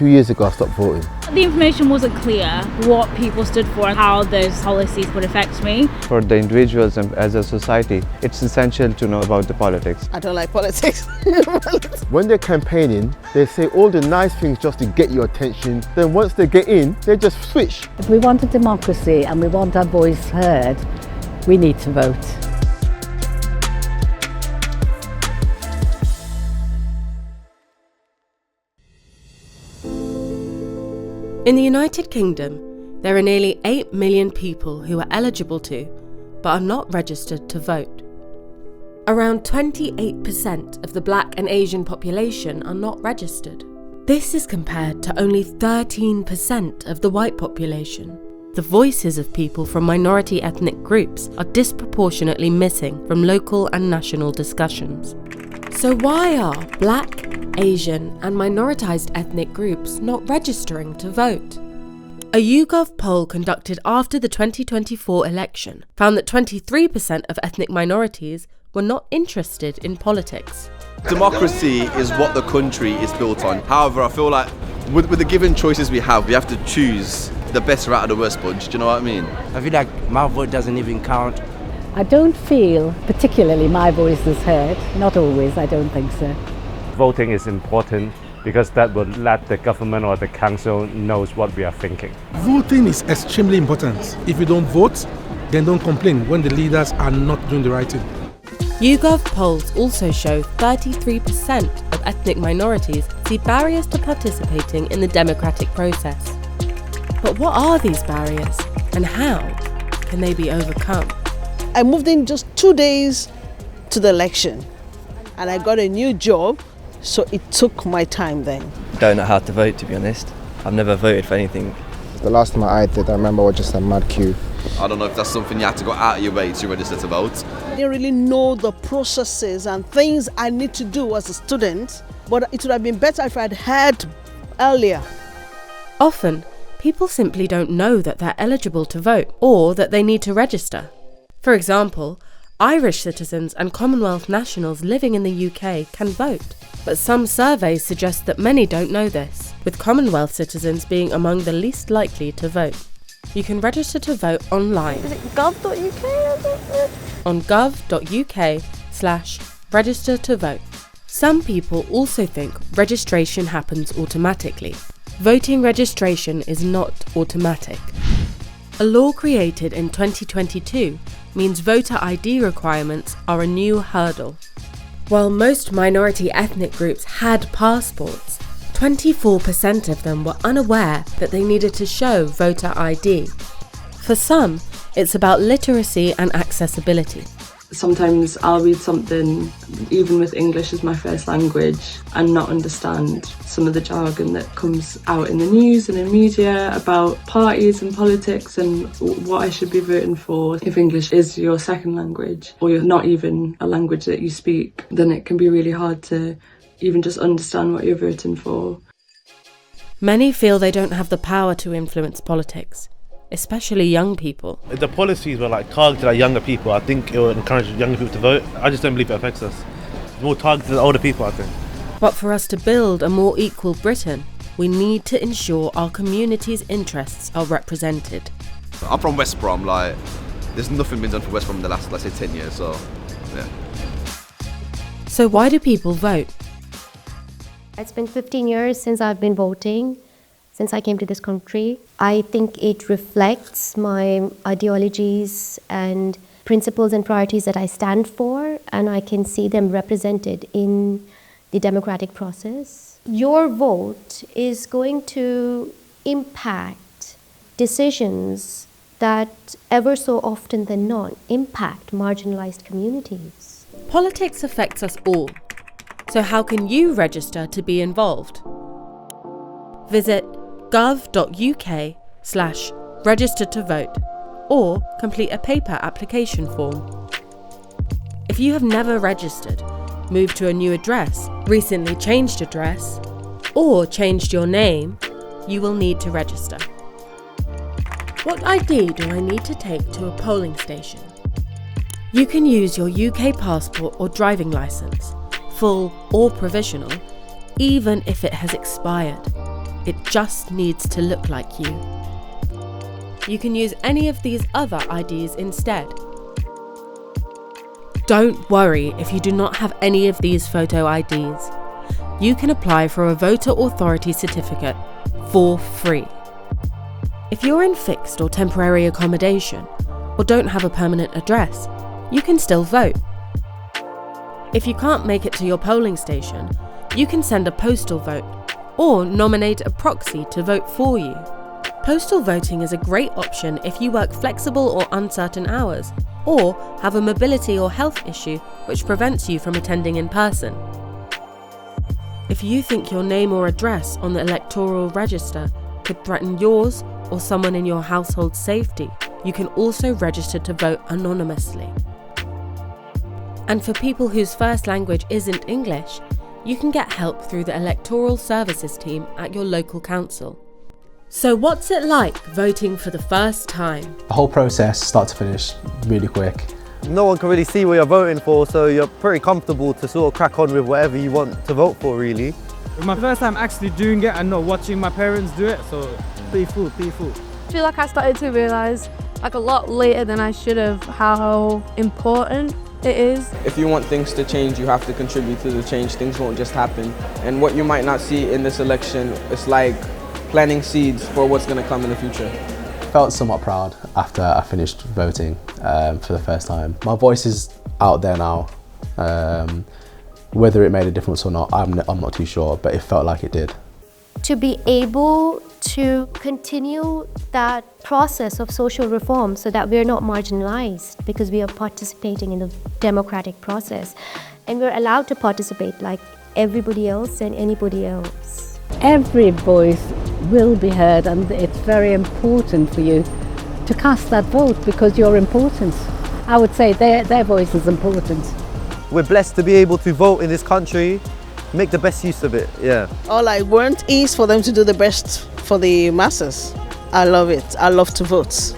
2 years ago I stopped voting. The information wasn't clear what people stood for and how those policies would affect me. For the individuals and as a society, it's essential to know about the politics. I don't like politics. When they're campaigning, they say all the nice things just to get your attention. Then once they get in, they just switch. If we want a democracy and we want our voice heard, we need to vote. In the United Kingdom, there are nearly 8 million people who are eligible to, but are not registered to vote. Around 28% of the Black and Asian population are not registered. This is compared to only 13% of the white population. The voices of people from minority ethnic groups are disproportionately missing from local and national discussions. So why are Black, Asian and minoritised ethnic groups not registering to vote? A YouGov poll conducted after the 2024 election found that 23% of ethnic minorities were not interested in politics. Democracy is what the country is built on. However, I feel like with the given choices we have to choose the better out of the worst bunch. Do you know what I mean? I feel like my vote doesn't even count. I don't feel particularly my voice is heard. Not always, I don't think so. Voting is important because that will let the government or the council knows what we are thinking. Voting is extremely important. If you don't vote, then don't complain when the leaders are not doing the right thing. YouGov polls also show 33% of ethnic minorities see barriers to participating in the democratic process. But what are these barriers and how can they be overcome? I moved in just 2 days to the election and I got a new job, so it took my time then. Don't know how to vote, to be honest. I've never voted for anything. The last time I did, I remember was just a mad queue. I don't know if that's something you have to go out of your way to register to vote. I didn't really know the processes and things I need to do as a student, but it would have been better if I'd heard earlier. Often, people simply don't know that they're eligible to vote or that they need to register. For example, Irish citizens and Commonwealth nationals living in the UK can vote. But some surveys suggest that many don't know this, with Commonwealth citizens being among the least likely to vote. You can register to vote online. Is it gov.uk or something? On gov.uk/register to vote. Some people also think registration happens automatically. Voting registration is not automatic. A law created in 2022 means voter ID requirements are a new hurdle. While most minority ethnic groups had passports, 24% of them were unaware that they needed to show voter ID. For some, it's about literacy and accessibility. Sometimes I'll read something, even with English as my first language, and not understand some of the jargon that comes out in the news and in media about parties and politics and what I should be voting for. If English is your second language, or you're not even a language that you speak, then it can be really hard to even just understand what you're voting for. Many feel they don't have the power to influence politics, especially young people. If the policies were targeted at younger people, I think it would encourage younger people to vote. I just don't believe it affects us. It's more targeted at older people, I think. But for us to build a more equal Britain, we need to ensure our community's interests are represented. I'm from West Brom, there's nothing been done for West Brom in the last, 10 years, so yeah. So why do people vote? It's been 15 years since I've been voting. Since I came to this country, I think it reflects my ideologies and principles and priorities that I stand for, and I can see them represented in the democratic process. Your vote is going to impact decisions that ever so often than not impact marginalized communities. Politics affects us all. So how can you register to be involved? Visit gov.uk/register to vote or complete a paper application form. If you have never registered, moved to a new address, recently changed address, or changed your name, you will need to register. What ID do I need to take to a polling station? You can use your UK passport or driving licence, full or provisional, even if it has expired. It just needs to look like you. You can use any of these other IDs instead. Don't worry if you do not have any of these photo IDs. You can apply for a voter authority certificate for free. If you're in fixed or temporary accommodation or don't have a permanent address, you can still vote. If you can't make it to your polling station, you can send a postal vote or nominate a proxy to vote for you. Postal voting is a great option if you work flexible or uncertain hours, or have a mobility or health issue which prevents you from attending in person. If you think your name or address on the electoral register could threaten yours or someone in your household's safety, you can also register to vote anonymously. And for people whose first language isn't English, you can get help through the Electoral Services team at your local council. So what's it like voting for the first time? The whole process, start to finish, really quick. No one can really see what you're voting for, so you're pretty comfortable to sort of crack on with whatever you want to vote for, really. It's my first time actually doing it and not watching my parents do it, so peaceful. I feel like I started to realise, like a lot later than I should have, how important it is. If you want things to change, you have to contribute to the change. Things won't just happen. And what you might not see in this election, it's like planting seeds for what's going to come in the future. Felt somewhat proud after I finished voting for the first time. My voice is out there now. Whether it made a difference or not, I'm not too sure, but it felt like it did. To be able to continue that process of social reform so that we're not marginalized because we are participating in the democratic process and we're allowed to participate like everybody else and anybody else. Every voice will be heard, and it's very important for you to cast that vote because you're important. I would say their voice is important. We're blessed to be able to vote in this country, make the best use of it, yeah. All I want is for them to do the best for the masses. I love it. I love to vote.